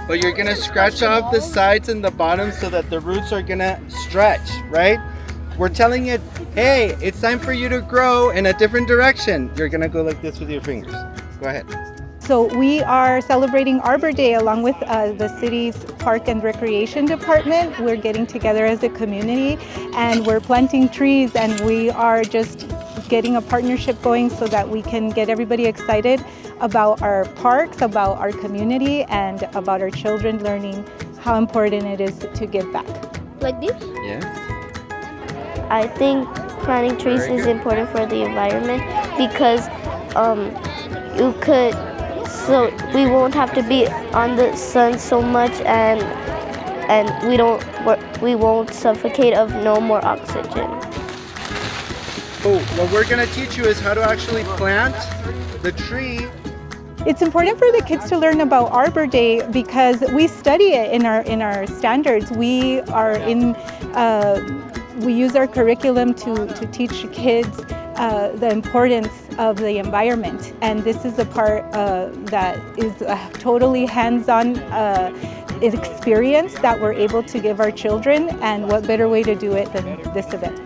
but you're gonna scratch off the sides and the bottom so that the roots are gonna stretch, right? We're telling it, hey, it's time for you to grow in a different direction. You're gonna go like this with your fingers. Go ahead. So we are celebrating Arbor Day along with the city's Park and Recreation Department. We're getting together as a community and we're planting trees, and we are just getting a partnership going so that we can get everybody excited about our parks, about our community, and about our children learning how important it is to give back. Like this? Yeah. I think planting trees is important for the environment because so we won't have to be on the sun so much, and we won't suffocate of no more oxygen. Oh, what we're gonna teach you is how to actually plant the tree. It's important for the kids to learn about Arbor Day because we study it in our standards. We use our curriculum to teach kids the importance of the environment, and this is a part that is a totally hands-on experience that we're able to give our children, and what better way to do it than this event.